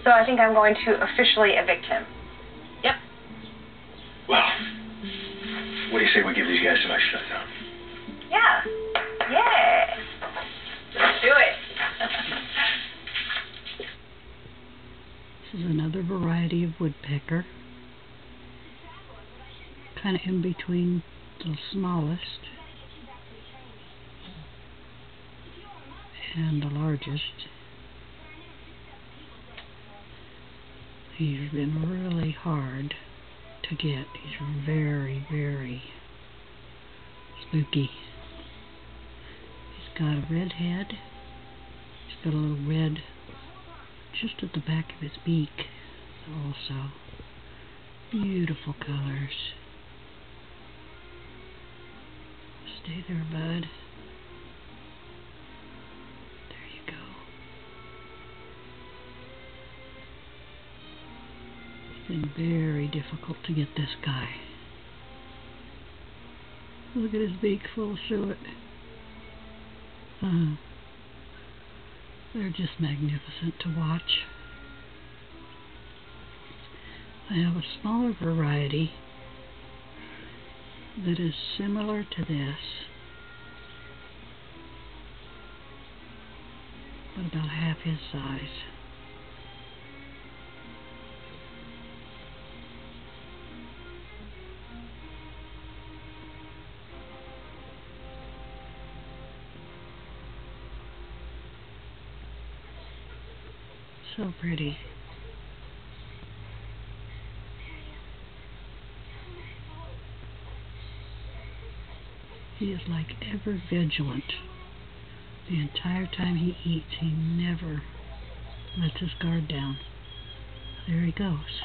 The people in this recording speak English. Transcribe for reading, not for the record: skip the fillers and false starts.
so I think I'm going to officially evict him. Yep. Well, what do you say we give these guys some extra shutdown? Yeah. Yeah. Let's do it. This is another variety of woodpecker. Kind of in between the smallest and the largest. He's been really hard to get. He's very, very spooky. He's got a red head. He's got a little red just at the back of his beak also. Beautiful colors. Stay there, bud. There you go. It's been very difficult to get this guy. Look at his beak full of suet. They're just magnificent to watch. I have a smaller variety that is similar to this, but about half his size. So pretty. He is like ever vigilant. The entire time he eats, he never lets his guard down. There he goes.